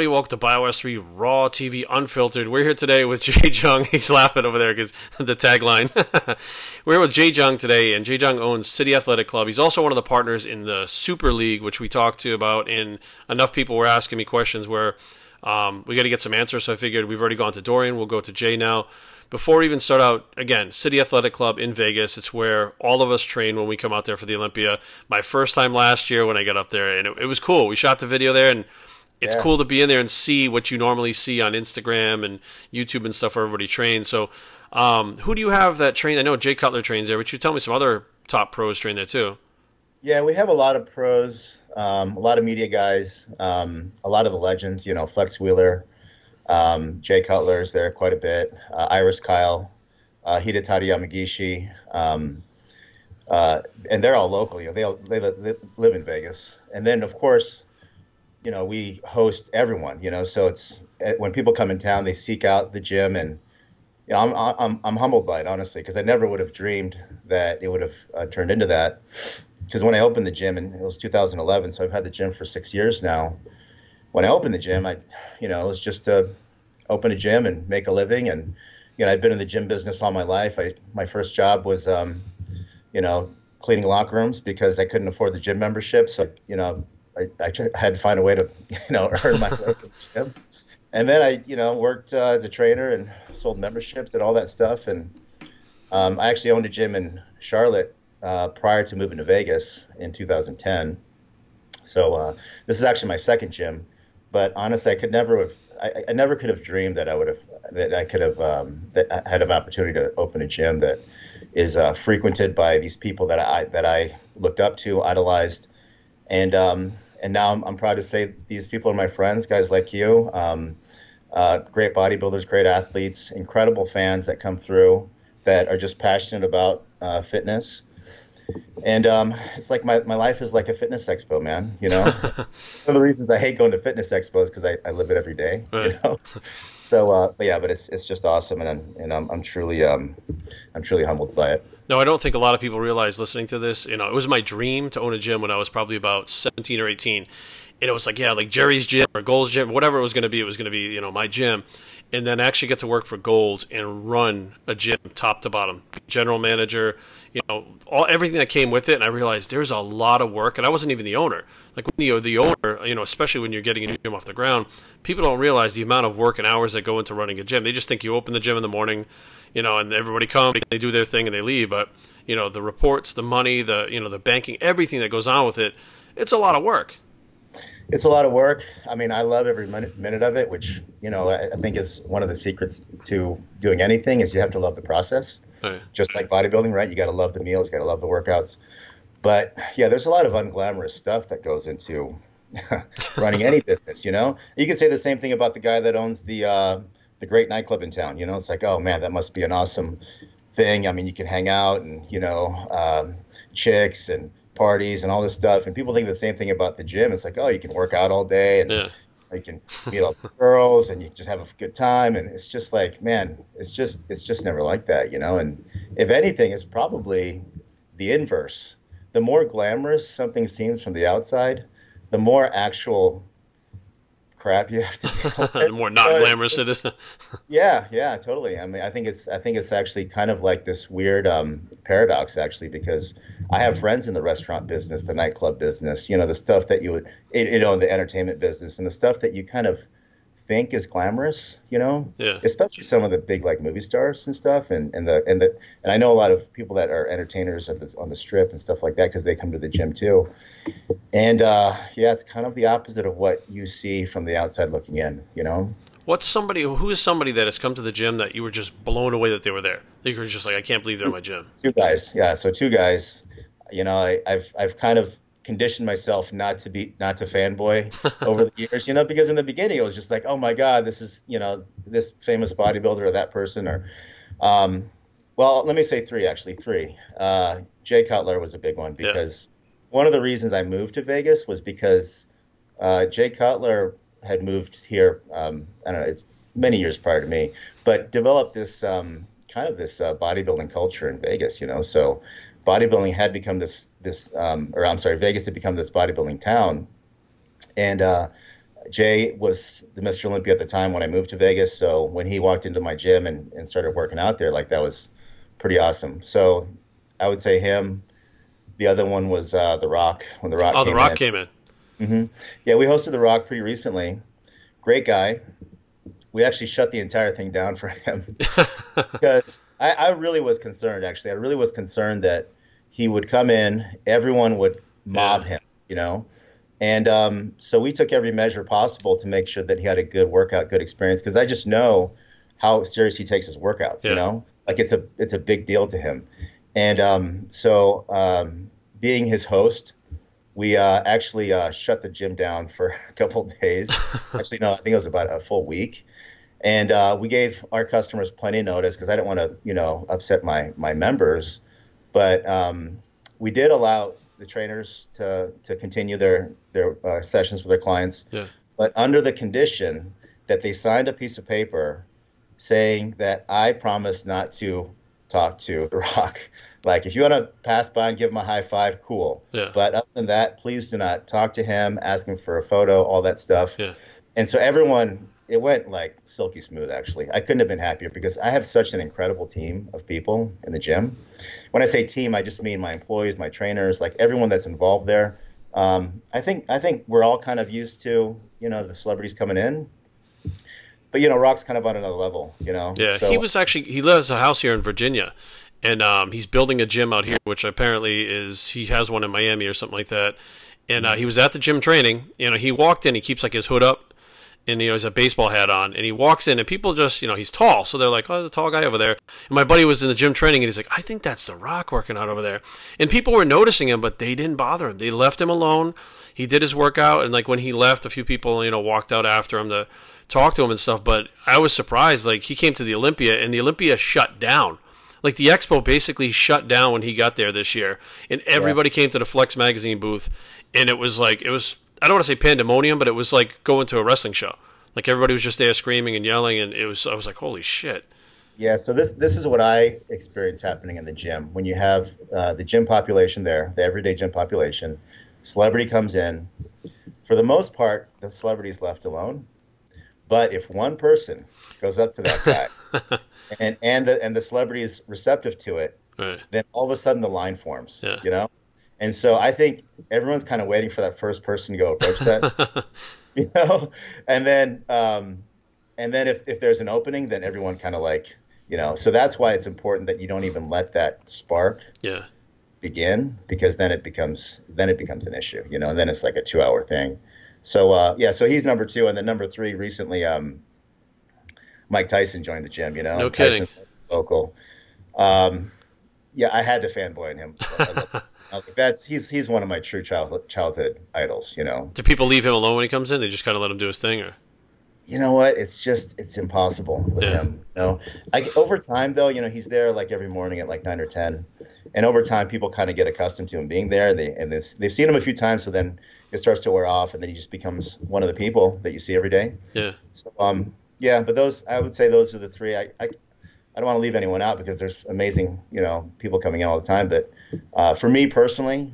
everybody. Welcome to BioS3 Raw TV Unfiltered. We're here today with Jea Jung. He's laughing over there because the tagline. We're here with Jea Jung today, and Jea Jung owns City Athletic Club. He's also one of the partners in the Super League, which we talked to about, and enough people were asking me questions where we got to get some answers, so I figured we've already gone to Dorian. We'll go to Jay now. Before we even start out, again, City Athletic Club in Vegas. It's where all of us train when we come out there for the Olympia. My first time last year when I got up there, and it was cool. We shot the video there, and it's cool to be in there and see what you normally see on Instagram and YouTube and stuff where everybody trains. So who do you have that train? I know Jay Cutler trains there, but you tell me some other top pros train there too. Yeah, we have a lot of pros, a lot of media guys, a lot of the legends, you know, Flex Wheeler, Jay Cutler's there quite a bit, Iris Kyle, Hidetari Yamagishi, and they're all local. You know, they live in Vegas. And then, of course, you know, we host everyone. You know, so it's when people come in town, they seek out the gym, and you know, I'm humbled by it, honestly, because I never would have dreamed that it would have turned into that. Because when I opened the gym, and it was 2011, so I've had the gym for 6 years now. When I opened the gym, it was just to open a gym and make a living. And, you know, I've been in the gym business all my life. My first job was, you know, cleaning locker rooms because I couldn't afford the gym membership. So, you know, I had to find a way to, you know, earn my way to the gym. And then I, you know, worked as a trainer and sold memberships and all that stuff. And I actually owned a gym in Charlotte prior to moving to Vegas in 2010. So this is actually my second gym. But honestly, I never could have dreamed that I could have had an opportunity to open a gym that is frequented by these people that I looked up to, idolized, and now I'm proud to say these people are my friends, guys like you, great bodybuilders, great athletes, incredible fans that come through that are just passionate about fitness. And it's like my life is like a fitness expo, man. You know, one of the reasons I hate going to fitness expos because I live it every day. Right. You know, so but it's just awesome, and I'm truly humbled by it. No, I don't think a lot of people realize listening to this. You know, it was my dream to own a gym when I was probably about 17 or 18, and it was like, yeah, like Jerry's gym or Gold's gym, whatever it was going to be. It was going to be, you know, my gym. And then actually get to work for Gold and run a gym top to bottom, general manager, you know, everything that came with it. And I realized there's a lot of work, and I wasn't even the owner. Like when you're the owner, you know, especially when you're getting a new gym off the ground, people don't realize the amount of work and hours that go into running a gym. They just think you open the gym in the morning, you know, and everybody comes, they do their thing and they leave. But, you know, the reports, the money, the banking, everything that goes on with it, it's a lot of work. It's a lot of work. I mean, I love every minute of it, which, you know, I think is one of the secrets to doing anything is you have to love the process. Right. Just like bodybuilding, right? You got to love the meals, you got to love the workouts. But yeah, there's a lot of unglamorous stuff that goes into running any business, you know? You can say the same thing about the guy that owns the great nightclub in town, you know? It's like, oh man, that must be an awesome thing. I mean, you can hang out and, you know, chicks and parties and all this stuff, and people think the same thing about the gym. It's like, oh, you can work out all day and you can meet all the girls and you just have a good time, and it's just like, man, it's just never like that, you know. And if anything, it's probably the inverse. The more glamorous something seems from the outside, the more actual crap you have to deal with. The more not glamorous it is. Yeah, totally. I mean, I think it's actually kind of like this weird paradox, actually, because I have friends in the restaurant business, the nightclub business, you know, the stuff that you would, you know, the entertainment business, and the stuff that you kind of think is glamorous, you know, especially some of the big like movie stars and stuff, and I know a lot of people that are entertainers on the strip and stuff like that because they come to the gym too, and it's kind of the opposite of what you see from the outside looking in, you know. Who is somebody that has come to the gym that you were just blown away that they were there? That you were just like, I can't believe they're in my gym. Two guys, yeah. So two guys, you know, I've kind of conditioned myself not to fanboy over the years, you know, because in the beginning it was just like, oh my God, this is, you know, this famous bodybuilder or that person, or, well, let me say three. Jay Cutler was a big one because one of the reasons I moved to Vegas was because Jay Cutler had moved here, I don't know, it's many years prior to me, but developed this kind of this bodybuilding culture in Vegas, you know. So bodybuilding had become Vegas had become this bodybuilding town. And Jay was the Mr. Olympia at the time when I moved to Vegas. So when he walked into my gym and started working out there, like that was pretty awesome. So I would say him. The other one was The Rock, when The Rock Oh, The came Rock in. came in. Yeah, we hosted The Rock pretty recently. Great guy. We actually shut the entire thing down for him because I really was concerned, actually. I really was concerned that he would come in, everyone would mob Yeah. him, you know? And so we took every measure possible to make sure that he had a good workout, good experience, because I just know how serious he takes his workouts, you Yeah. know? Like it's a big deal to him. And so being his host, we actually shut the gym down for a couple of days. Actually, no, I think it was about a full week. And we gave our customers plenty of notice because I didn't want to, upset my members. But we did allow the trainers to continue their sessions with their clients, Yeah. but under the condition that they signed a piece of paper saying that I promise not to talk to The Rock. Like, if you want to pass by and give him a high five, cool. Yeah. But other than that, please do not talk to him, ask him for a photo, all that stuff. Yeah. And so everyone, it went like silky smooth, actually. I couldn't have been happier because I have such an incredible team of people in the gym. When I say team, I just mean my employees, my trainers, like everyone that's involved there. I think we're all kind of used to, the celebrities coming in. But, Rock's kind of on another level, Yeah, So, he lives a house here in Virginia, and he's building a gym out here, which apparently he has one in Miami or something like that. And he was at the gym training. He walked in, he keeps like his hood up, and he has a baseball hat on, and he walks in, and people just, he's tall, so they're like, oh, there's a tall guy over there. And my buddy was in the gym training, and he's like, I think that's The Rock working out over there. And people were noticing him, but they didn't bother him. They left him alone. He did his workout, and like when he left, a few people, walked out after him to talk to him and stuff. But I was surprised. Like, he came to the Olympia, and the Olympia shut down. Like, the expo basically shut down when he got there this year, and everybody came to the Flex magazine booth, and it was I don't want to say pandemonium, but it was like going to a wrestling show. Like, everybody was just there screaming and yelling, and I was like, holy shit. Yeah, so this is what I experience happening in the gym. When you have the gym population there, the everyday gym population, celebrity comes in. For the most part, the celebrity is left alone. But if one person goes up to that guy and the celebrity is receptive to it, Right. then all of a sudden the line forms, Yeah. And so I think everyone's kind of waiting for that first person to go approach that, and then if there's an opening, then everyone kind of like, so that's why it's important that you don't even let that spark Yeah. begin, because then it becomes an issue, and then it's like a 2-hour thing. So so he's number 2, and then number 3 recently, Mike Tyson joined the gym. No kidding. Tyson, local. Yeah, I had to fanboy on him. He's one of my true childhood idols. Do people leave him alone when he comes in? They just kind of let him do his thing, or? You know what? It's impossible with him. Over time though, he's there like every morning at like 9 or 10, and over time people kind of get accustomed to him being there. They've seen him a few times, so then it starts to wear off, and then he just becomes one of the people that you see every day. Yeah. So yeah, but I would say those are the 3. I don't want to leave anyone out because there's amazing people coming in all the time. But for me personally,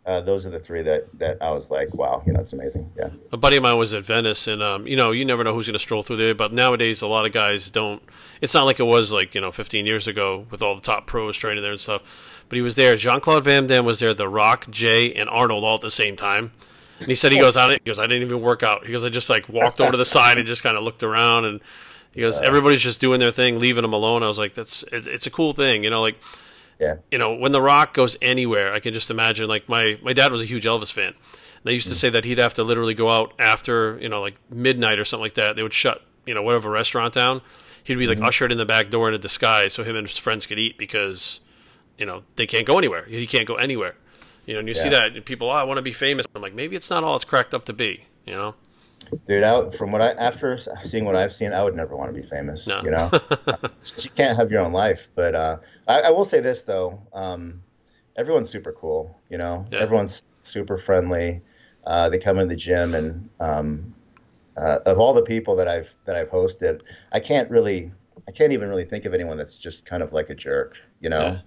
those are the 3 that I was like, wow, it's amazing. Yeah. A buddy of mine was at Venice, and you never know who's going to stroll through there. But nowadays, a lot of guys don't. It's not like it was like 15 years ago with all the top pros training there and stuff. But he was there. Jean-Claude Van Damme was there. The Rock, Jay, and Arnold all at the same time. And he said, I didn't even work out. He goes, I just like walked over to the side and just kind of looked around, and he goes, everybody's just doing their thing, leaving them alone. I was like, it's a cool thing, Yeah. When The Rock goes anywhere, I can just imagine, like, my dad was a huge Elvis fan. They used to say that he'd have to literally go out after, like midnight or something like that. They would shut, whatever restaurant down. He'd be like ushered in the back door in a disguise so him and his friends could eat because, they can't go anywhere. He can't go anywhere. And you see that, and people, I want to be famous. I'm like, maybe it's not all it's cracked up to be, Dude, after seeing what I've seen, I would never want to be famous. No. You can't have your own life. But I will say this though, everyone's super cool. Yeah. Everyone's super friendly. They come in the gym, and of all the people that I've hosted, I can't even really think of anyone that's just kind of like a jerk. Yeah.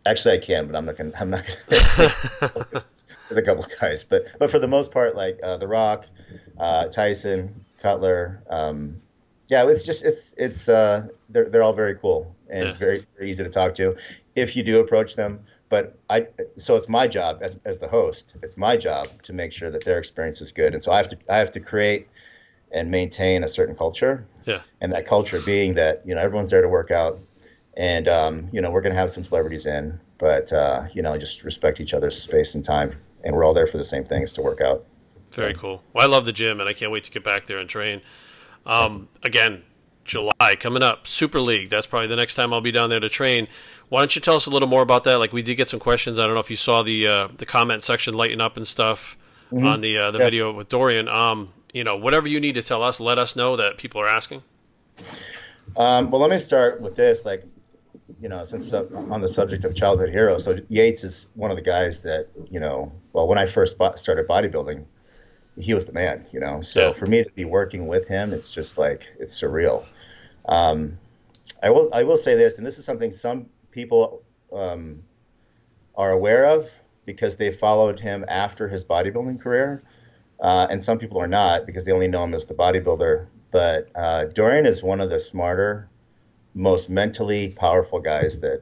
Actually, I can, but I'm not gonna. there's a couple of guys, but for the most part, like The Rock, Tyson, Cutler, yeah, it's just they're all very cool and Yeah, very, very easy to talk to if you do approach them. But so it's my job as the host. It's my job to make sure that their experience is good, and so I have to create and maintain a certain culture, yeah, and that culture being that everyone's there to work out, and we're gonna have some celebrities in, but just respect each other's space and time, and we're all there for the same things to work out. very So. cool. Well, I love the gym, and I can't wait to get back there and train. Again, July coming up, Super League. That's probably the next time I'll be down there to train. Why don't you tell us a little more about that? Like we did get some questions. I don't know if you saw the comment section lighting up and stuff Hmm. on the Yeah. video with Dorian. Whatever you need to tell us, let us know that people are asking. Well, let me start with this. Like, since on the subject of childhood heroes, so Yates is one of the guys that, well, when I first started bodybuilding, he was the man, So Yeah. for me to be working with him, it's just like, it's surreal. Um, I will say this, and this is something some people are aware of because they followed him after his bodybuilding career, and some people are not because they only know him as the bodybuilder. But Dorian is one of the smarter, most mentally powerful guys that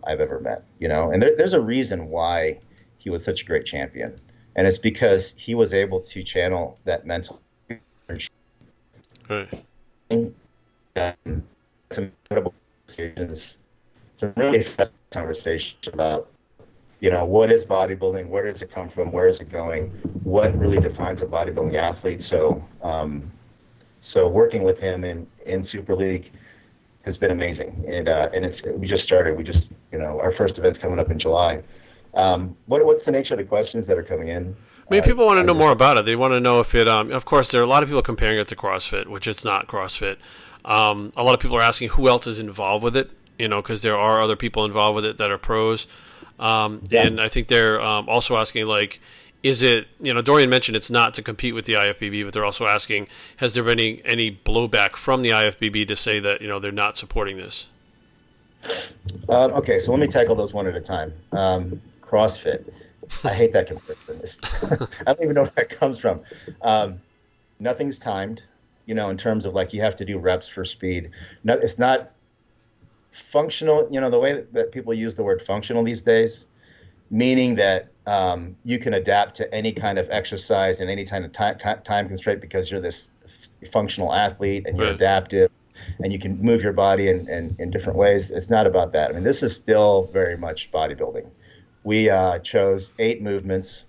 I've ever met. And there's a reason why he was such a great champion, and it's because he was able to channel that mental energy. Right. Some incredible conversations, some really fast conversations about what is bodybuilding, where does it come from, where is it going, what really defines a bodybuilding athlete. So working with him in Super League has been amazing, and we just started. We just our first event's coming up in July. What's the nature of the questions that are coming in? I mean, people want to On know this? more about it. They want to know if it. Of course, there are a lot of people comparing it to CrossFit, which it's not CrossFit. A lot of people are asking who else is involved with it. Because there are other people involved with it that are pros. Yeah. And I think they're also asking, like, is it, Dorian mentioned it's not to compete with the IFBB, but they're also asking, has there been any blowback from the IFBB to say that, they're not supporting this? Okay, so let me tackle those one at a time. CrossFit. I hate that comparison. I don't even know where that comes from. Nothing's timed, in terms of like you have to do reps for speed. No, it's not functional, the way that people use the word functional these days, meaning that you can adapt to any kind of exercise and any kind of time constraint because you're this functional athlete and you're Right. adaptive and you can move your body in different ways. It's not about that. I mean, this is still very much bodybuilding. We chose 8 movements,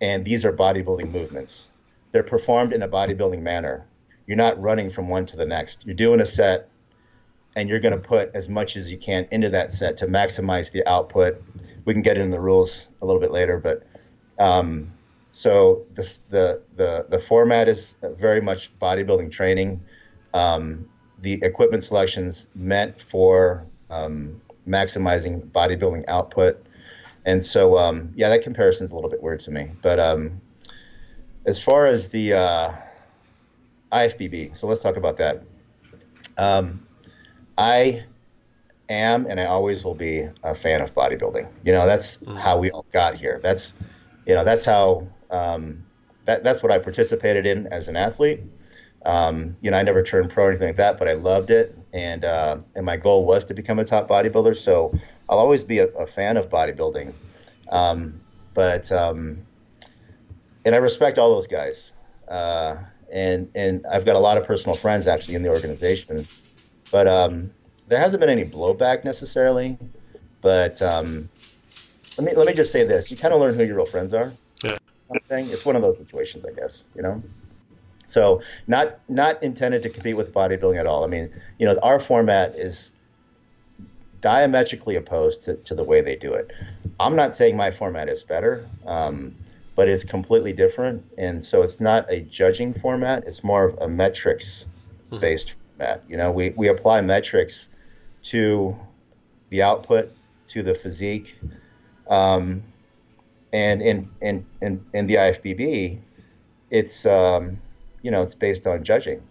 and these are bodybuilding movements. They're performed in a bodybuilding manner. You're not running from one to the next. You're doing a set, and you're going to put as much as you can into that set to maximize the output. We can get into the rules a little bit later, but so the format is very much bodybuilding training. The equipment selections meant for maximizing bodybuilding output, and so yeah, that comparison is a little bit weird to me. But as far as the IFBB, so let's talk about that. I am and I always will be a fan of bodybuilding. That's how we all got here. That's how that's what I participated in as an athlete. I never turned pro or anything like that, but I loved it, and my goal was to become a top bodybuilder. So I'll always be a fan of bodybuilding, but and I respect all those guys, and I've got a lot of personal friends actually in the organization, but there hasn't been any blowback necessarily. But let me just say this: you kind of learn who your real friends are. Yeah. Kind of thing. It's one of those situations, I guess. So not intended to compete with bodybuilding at all. I mean, our format is diametrically opposed to the way they do it. I'm not saying my format is better, but it's completely different. And so it's not a judging format. It's more of a metrics-based format. We apply metrics to the output, to the physique, and in the IFBB, it's it's based on judging,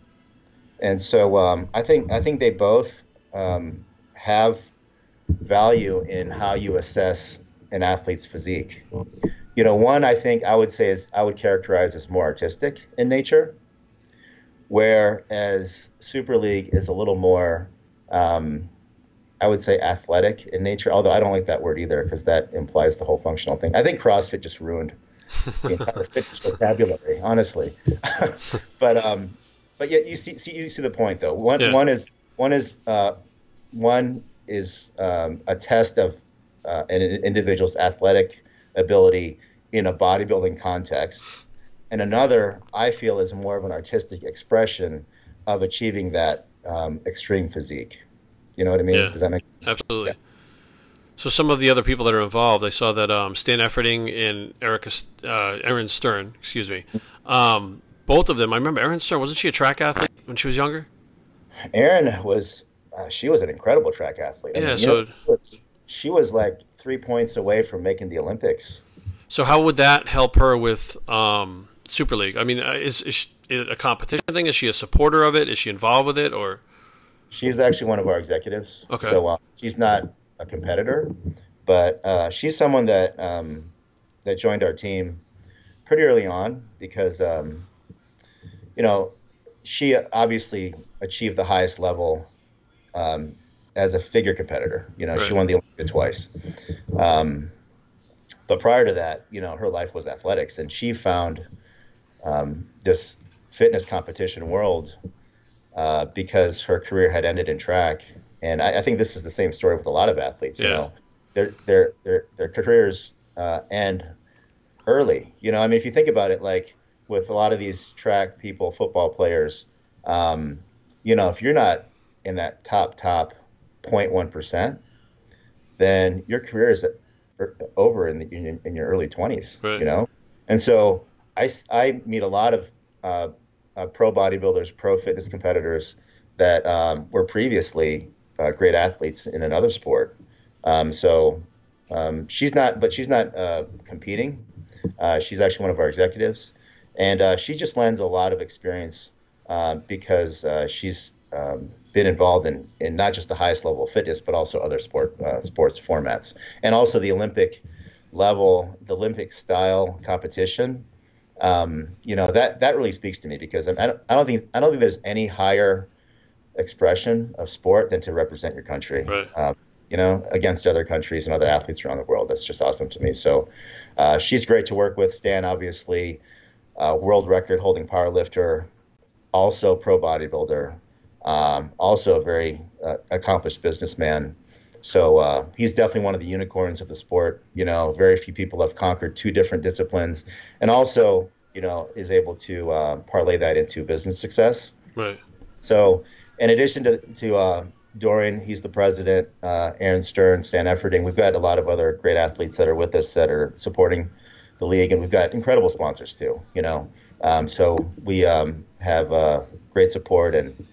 and so I think they both have value in how you assess an athlete's physique. One I think I would say is I would characterize as more artistic in nature, whereas Super League is a little more, I would say, athletic in nature. Although I don't like that word either because that implies the whole functional thing. I think CrossFit just ruined the entire fitness vocabulary, honestly. but but yet you see the point though. Yeah. One is a test of an individual's athletic ability in a bodybuilding context, and another I feel is more of an artistic expression of achieving that extreme physique. You know what I mean? Yeah. Does that make sense? Absolutely. Yeah. So some of the other people that are involved, I saw that Stan Efferding and Erin Stern, excuse me, both of them. I remember Erin Stern, wasn't she a track athlete when she was younger? Erin was she was an incredible track athlete. I Yeah. mean, So she was like 3 points away from making the Olympics. so how would that help her with Super League? I mean, is it a competition thing? Is she a supporter of it? Is she involved with it or? She's actually one of our executives. Okay. So she's not a competitor, but she's someone that that joined our team pretty early on because she obviously achieved the highest level as a figure competitor. Right. She won the Olympics twice. But prior to that, her life was athletics, and she found this fitness competition world because her career had ended in track. And I think this is the same story with a lot of athletes. Yeah. Their careers end early. I mean, if you think about it, like with a lot of these track people, football players, if you're not in that top 0.1%, then your career is over in your early 20s. Right. And so I meet a lot of pro bodybuilders, pro fitness competitors that were previously great athletes in another sport. She's not competing. She's actually one of our executives, and she just lends a lot of experience because she's been involved in not just the highest level of fitness, but also other sports formats, and also the Olympic level, the Olympic style competition. That really speaks to me because I don't think there's any higher expression of sport than to represent your country. Right. Against other countries and other athletes around the world. That's just awesome to me. So she's great to work with. Stan, obviously, world record holding powerlifter, also pro bodybuilder, also a very accomplished businessman. So he's definitely one of the unicorns of the sport. Very few people have conquered two different disciplines, and also, is able to parlay that into business success. Right. So in addition to Dorian, he's the president, Erin Stern, Stan Efferding, we've got a lot of other great athletes that are with us that are supporting the league, and we've got incredible sponsors too, so we have great support, and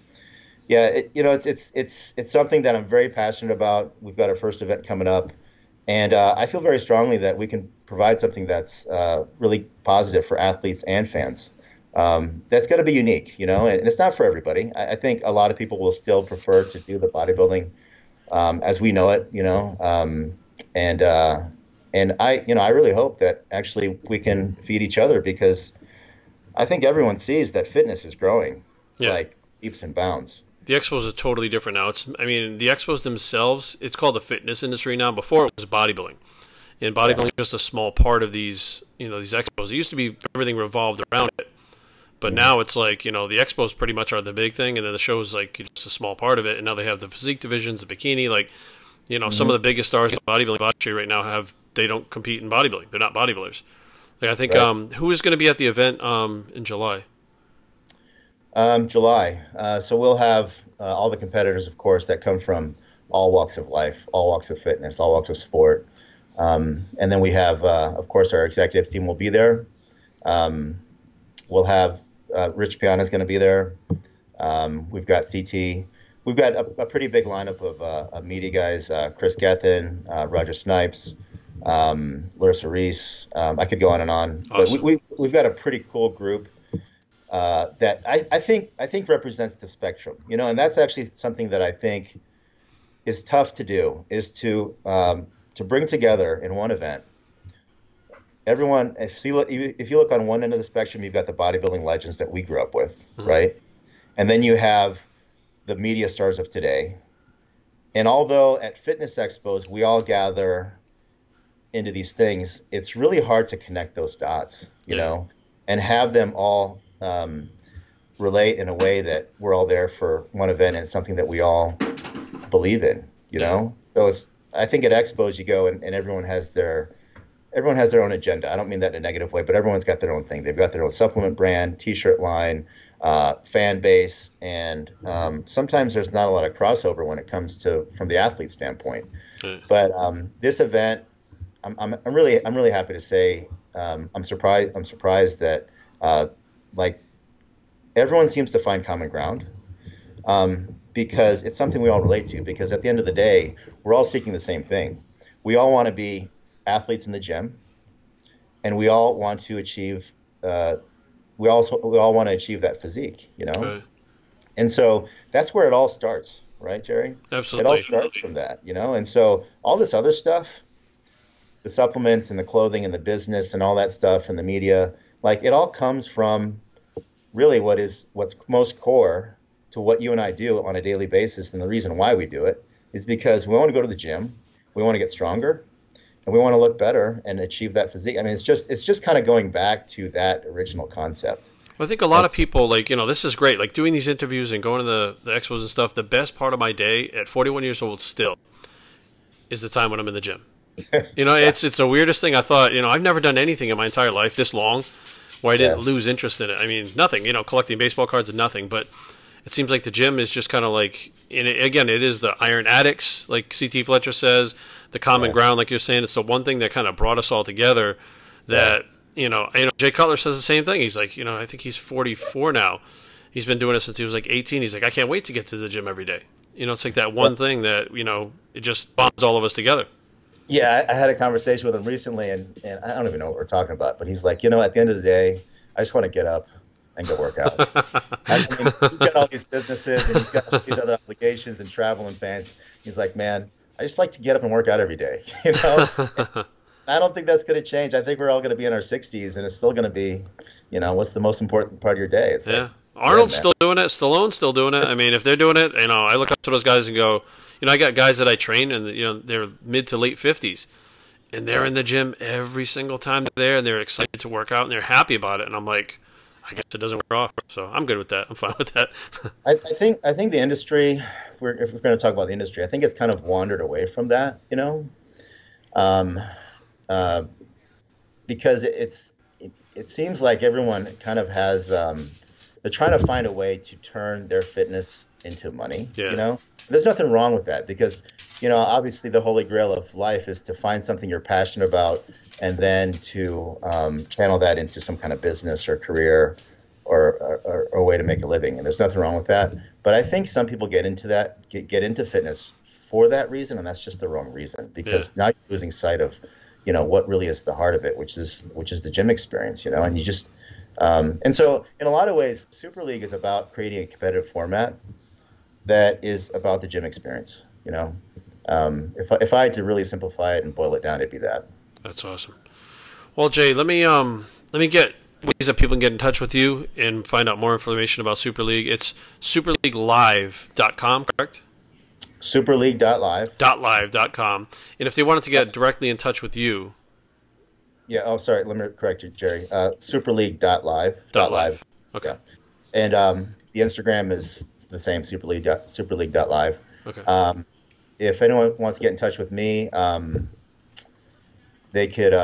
yeah, it's something that I'm very passionate about. We've got our first event coming up, and I feel very strongly that we can provide something that's really positive for athletes and fans. That's got to be unique, and it's not for everybody. I think a lot of people will still prefer to do the bodybuilding as we know it, and I really hope that actually we can feed each other because I think everyone sees that fitness is growing, like leaps and bounds. The expos are totally different now. The expos themselves, it's called the fitness industry now. Before it was bodybuilding. And bodybuilding is just a small part of these expos. It used to be everything revolved around it. But now it's like, the expos pretty much are the big thing, and then the show's like just a small part of it. And now they have the physique divisions, the bikini, some of the biggest stars in the bodybuilding industry right now they don't compete in bodybuilding. They're not bodybuilders. Like I think who is going to be at the event in July? July. So we'll have all the competitors, of course, that come from all walks of life, all walks of fitness, all walks of sport. And then we have, of course, our executive team will be there. We'll have Rich Piana is going to be there. We've got CT. We've got a pretty big lineup of media guys, Chris Gethin, Roger Snipes, Larissa Reese. I could go on and on. Awesome. But we've got a pretty cool group that I think represents the spectrum, and that's actually something that I think is tough to do, is to bring together in one event everyone, if you look on one end of the spectrum, you've got the bodybuilding legends that we grew up with, right? And then you have the media stars of today. And although at fitness expos we all gather into these things, it's really hard to connect those dots, and have them all relate in a way that we're all there for one event and it's something that we all believe in, So I think at expos you go and everyone has their own agenda. I don't mean that in a negative way, but everyone's got their own thing. They've got their own supplement brand, T-shirt line, fan base, and sometimes there's not a lot of crossover when it comes to from the athlete standpoint. But this event, I'm really happy to say I'm surprised that like everyone seems to find common ground because it's something we all relate to. Because at the end of the day, we're all seeking the same thing. We all want to be athletes in the gym, and we all want to achieve. We all want to achieve that physique, Right. And so that's where it all starts, right, Jerry? Absolutely. It all starts from that, And so all this other stuff, the supplements and the clothing and the business and all that stuff and the media, like it all comes from really what's most core to what you and I do on a daily basis. And the reason why we do it is because we want to go to the gym, we want to get stronger, and we want to look better and achieve that physique. I mean, it's just kind of going back to that original concept. Well, I think a lot of people, this is great. Like doing these interviews and going to the expos and stuff, the best part of my day at 41 years old still is the time when I'm in the gym. It's the weirdest thing. I thought, I've never done anything in my entire life this long where I didn't lose interest in it. I mean, nothing, collecting baseball cards and nothing, but it seems like the gym is just kind of like, again, it is the iron addicts, like C.T. Fletcher says, the common ground, like you're saying. It's the one thing that kind of brought us all together that, Jay Cutler says the same thing. He's like, I think he's 44 now. He's been doing it since he was like 18. He's like, I can't wait to get to the gym every day. It's like that one thing that, it just bonds all of us together. Yeah, I had a conversation with him recently, and I don't even know what we're talking about, but he's like, at the end of the day, I just want to get up and go work out. I mean, he's got all these businesses, and he's got these other obligations and travel and fans. He's like, man, I just like to get up and work out every day, I don't think that's going to change. I think we're all going to be in our 60s, and it's still going to be, what's the most important part of your day? It's like, Arnold's still doing it. Stallone's still doing it. I mean, if they're doing it, I look up to those guys and go, I got guys that I train, and they're mid to late 50s, and they're in the gym every single time they're there, and they're excited to work out, and they're happy about it. And I'm like, I guess it doesn't wear off, so I'm good with that. I'm fine with that. I think the industry, if we're going to talk about the industry, I think it's kind of wandered away from that, because it seems like everyone kind of has they're trying to find a way to turn their fitness into money. There's nothing wrong with that because obviously the holy grail of life is to find something you're passionate about and then to channel that into some kind of business or career or a way to make a living, and there's nothing wrong with that. But I think some people get into fitness for that reason, and that's just the wrong reason because now you're losing sight of what really is the heart of it, which is the gym experience, and you just and so in a lot of ways Super League is about creating a competitive format that is about the gym experience. If I had to really simplify it and boil it down, it'd be that. That's awesome. Well, Jay, let me get ways that people can get in touch with you and find out more information about Super League. It's superleaguelive.com, correct? Superleague.live. .live.com. And if they wanted to get directly in touch with you. Yeah, oh, sorry, let me correct you, Jerry. Superleague.live. .live. Okay. Yeah. And the Instagram is the same, superleague.live. Okay. If anyone wants to get in touch with me, they could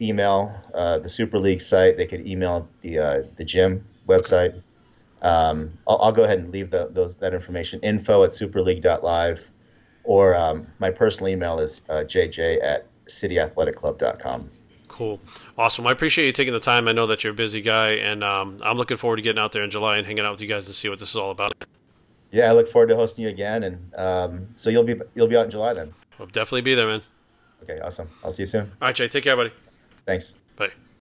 email the Super League site. They could email the gym website. Okay. I'll go ahead and leave that information, info@superleague.live, or my personal email is jj@cityathletic.club.com. Cool. Awesome. I appreciate you taking the time. I know that you're a busy guy, and I'm looking forward to getting out there in July and hanging out with you guys to see what this is all about. Yeah, I look forward to hosting you again, and so you'll be out in July then. I'll definitely be there, man. Okay, awesome. I'll see you soon. All right, Jay. Take care, buddy. Thanks. Bye.